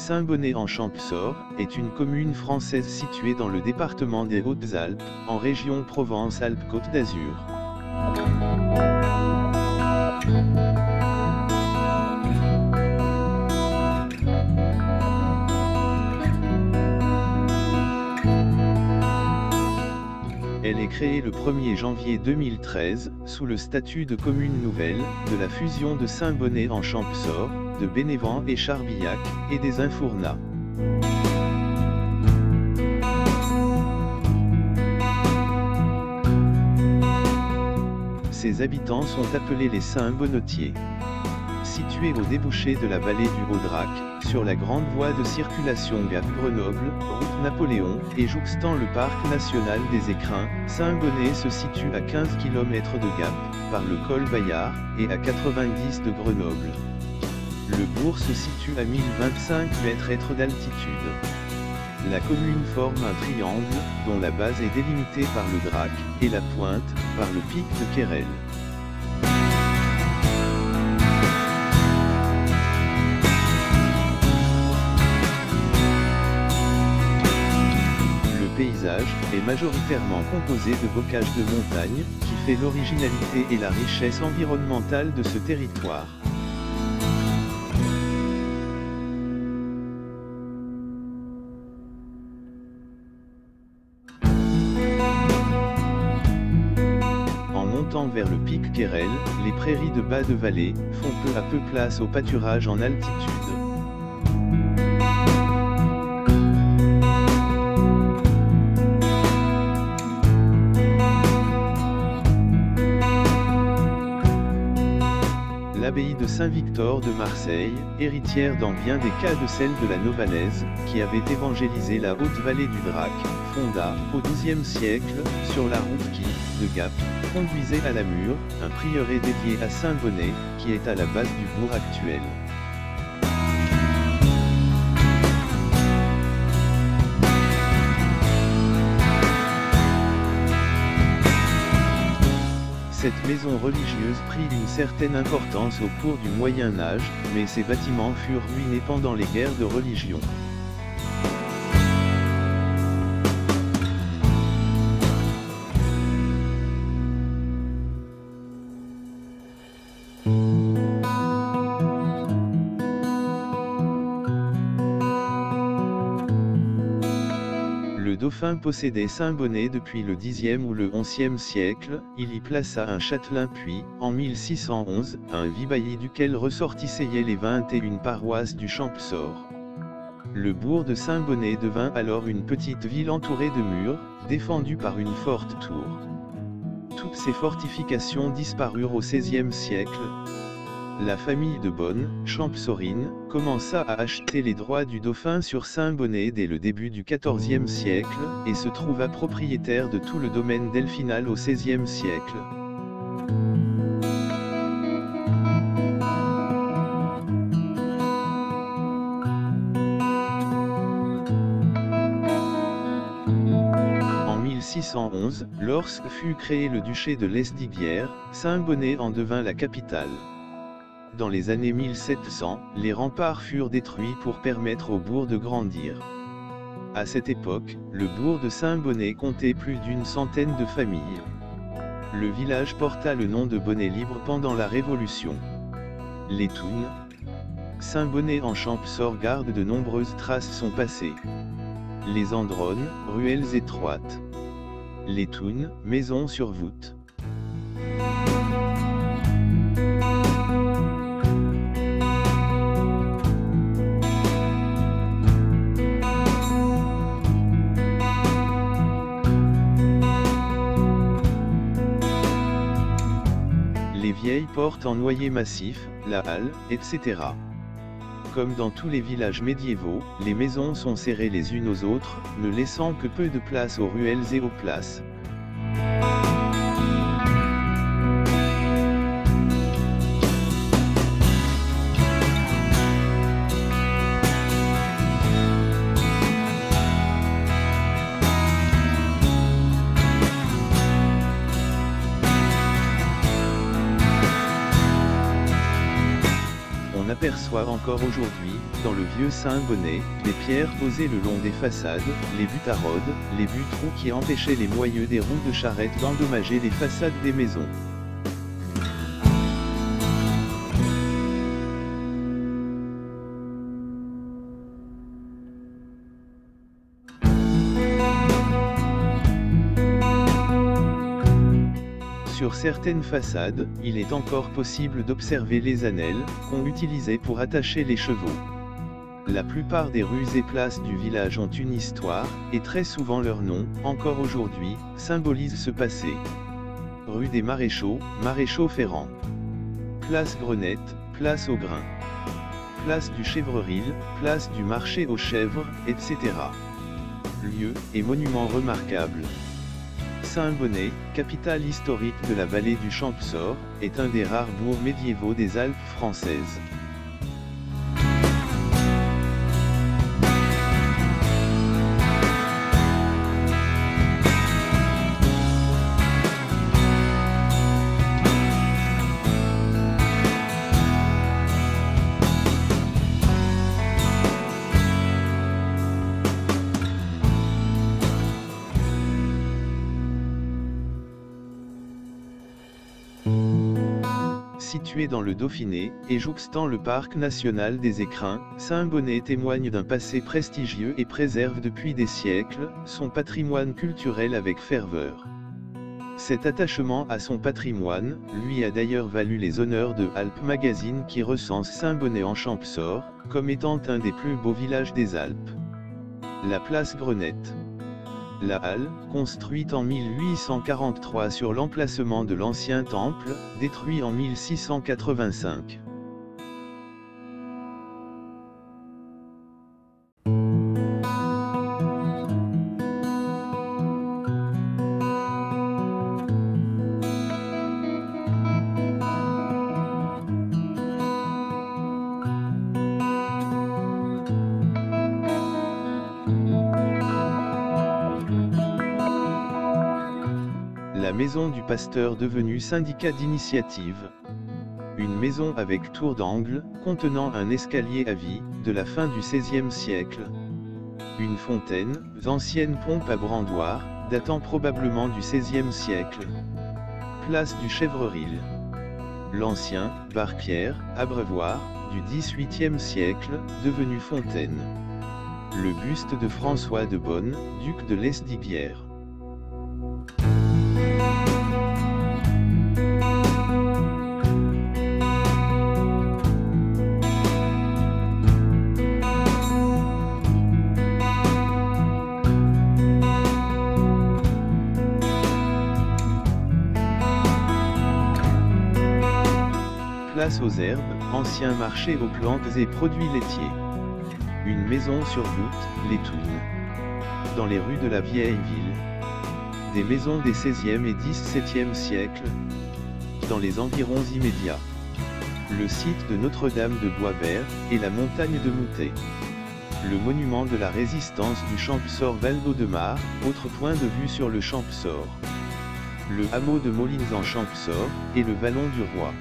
Saint-Bonnet-en-Champsaur est une commune française située dans le département des Hautes-Alpes, en région Provence-Alpes-Côte d'Azur. Elle est créée le 1er janvier 2013, sous le statut de commune nouvelle, de la fusion de Saint-Bonnet-en-Champsaur, de Bénévent et Charbillac, et des Infournats. Ses habitants sont appelés les Saint-Bonnetiers. Située au débouché de la vallée du Haut-Drac, sur la grande voie de circulation Gap-Grenoble, route Napoléon, et jouxtant le parc national des Écrins, Saint-Bonnet se situe à 15 km de Gap, par le col Bayard, et à 90 de Grenoble. Le bourg se situe à 1025 mètres d'altitude. La commune forme un triangle, dont la base est délimitée par le Drac, et la pointe, par le pic de Quérel. Le paysage est majoritairement composé de bocages de montagne, qui fait l'originalité et la richesse environnementale de ce territoire. En montant vers le pic Quérel, les prairies de bas de vallée font peu à peu place au pâturage en altitude. L'abbaye de Saint-Victor de Marseille, héritière dans bien des cas de celle de la Novalaise, qui avait évangélisé la haute vallée du Drac, fonda, au XIIe siècle, sur la route qui, de Gap, conduisait à la Mure, un prieuré dédié à Saint-Bonnet, qui est à la base du bourg actuel. Cette maison religieuse prit une certaine importance au cours du Moyen Âge, mais ses bâtiments furent ruinés pendant les guerres de religion. Le dauphin possédait Saint-Bonnet depuis le Xe ou le XIe siècle, il y plaça un châtelain puis, en 1611, un vibailli duquel ressortissaient les 21 paroisses du Champsaur. Le bourg de Saint-Bonnet devint alors une petite ville entourée de murs, défendue par une forte tour. Toutes ces fortifications disparurent au XVIe siècle. La famille de Bonne, Champsaurine, commença à acheter les droits du dauphin sur Saint-Bonnet dès le début du XIVe siècle, et se trouva propriétaire de tout le domaine d'Elfinal au XVIe siècle. En 1611, lorsque fut créé le duché de Lesdiguières, Saint-Bonnet en devint la capitale. Dans les années 1700, les remparts furent détruits pour permettre au bourg de grandir. À cette époque, le bourg de Saint-Bonnet comptait plus d'une centaine de familles. Le village porta le nom de Bonnet-Libre pendant la Révolution. Les Tounes. Saint-Bonnet-en-Champsaur garde de nombreuses traces son passé. Les Andronnes, ruelles étroites. Les Tounes, maisons sur voûte. Les vieilles portes en noyer massif, la halle, etc. Comme dans tous les villages médiévaux, les maisons sont serrées les unes aux autres, ne laissant que peu de place aux ruelles et aux places. aperçoit encore aujourd'hui, dans le vieux Saint-Bonnet, des pierres posées le long des façades, les buttes à rôdes, les buts-trous qui empêchaient les moyeux des roues de charrette d'endommager les façades des maisons. Sur certaines façades, il est encore possible d'observer les annelles, qu'on utilisait pour attacher les chevaux. La plupart des rues et places du village ont une histoire, et très souvent leur nom, encore aujourd'hui, symbolise ce passé. Rue des Maréchaux, Maréchaux Ferrand. Place Grenette, place au Grain. Place du Chèvreril, place du Marché aux Chèvres, etc. Lieux et monuments remarquables. Saint-Bonnet, capitale historique de la vallée du Champsaur, est un des rares bourgs médiévaux des Alpes françaises. Situé dans le Dauphiné, et jouxtant le parc national des Écrins, Saint-Bonnet témoigne d'un passé prestigieux et préserve depuis des siècles, son patrimoine culturel avec ferveur. Cet attachement à son patrimoine, lui a d'ailleurs valu les honneurs de Alpes Magazine qui recense Saint-Bonnet en Champsaur, comme étant un des plus beaux villages des Alpes. La place Grenette. La halle, construite en 1843 sur l'emplacement de l'ancien temple, détruit en 1685. La maison du pasteur devenue syndicat d'initiative. Une maison avec tour d'angle, contenant un escalier à vis, de la fin du XVIe siècle. Une fontaine, ancienne pompe à brandoire, datant probablement du XVIe siècle. Place du Chèvreril. L'ancien, bar-pierre, abreuvoir, du XVIIIe siècle, devenu fontaine. Le buste de François de Bonne, duc de Lesdiguières. Place aux Herbes, ancien marché aux plantes et produits laitiers. Une maison sur voûte, les Tounes. Dans les rues de la vieille ville. Des maisons des XVIe et XVIIe siècles. Dans les environs immédiats. Le site de Notre-Dame de Boisvert, et la montagne de Moutet. Le monument de la résistance du Champsaur Val-d'Audemars, autre point de vue sur le Champsaur. Le hameau de Molines en Champsaur, et le Vallon du Roi.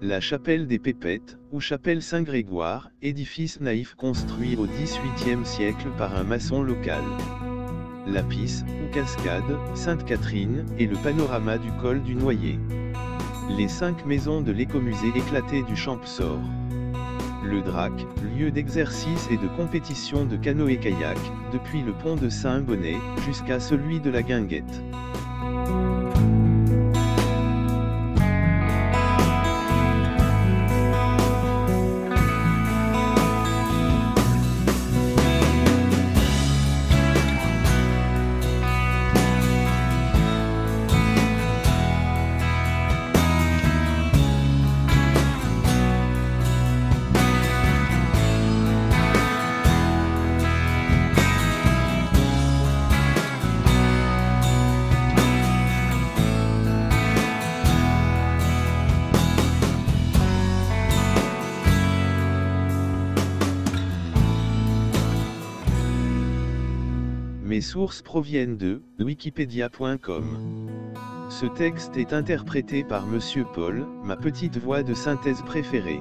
La chapelle des Pépettes, ou chapelle Saint-Grégoire, édifice naïf construit au XVIIIe siècle par un maçon local. La Pisse, ou cascade, Sainte-Catherine, et le panorama du col du Noyer. Les 5 maisons de l'écomusée éclatées du Champsaur. Le Drac, lieu d'exercice et de compétition de canoë-kayak, depuis le pont de Saint-Bonnet, jusqu'à celui de la Guinguette. Mes sources proviennent de Wikipedia.com. Ce texte est interprété par Monsieur Paul, ma petite voix de synthèse préférée.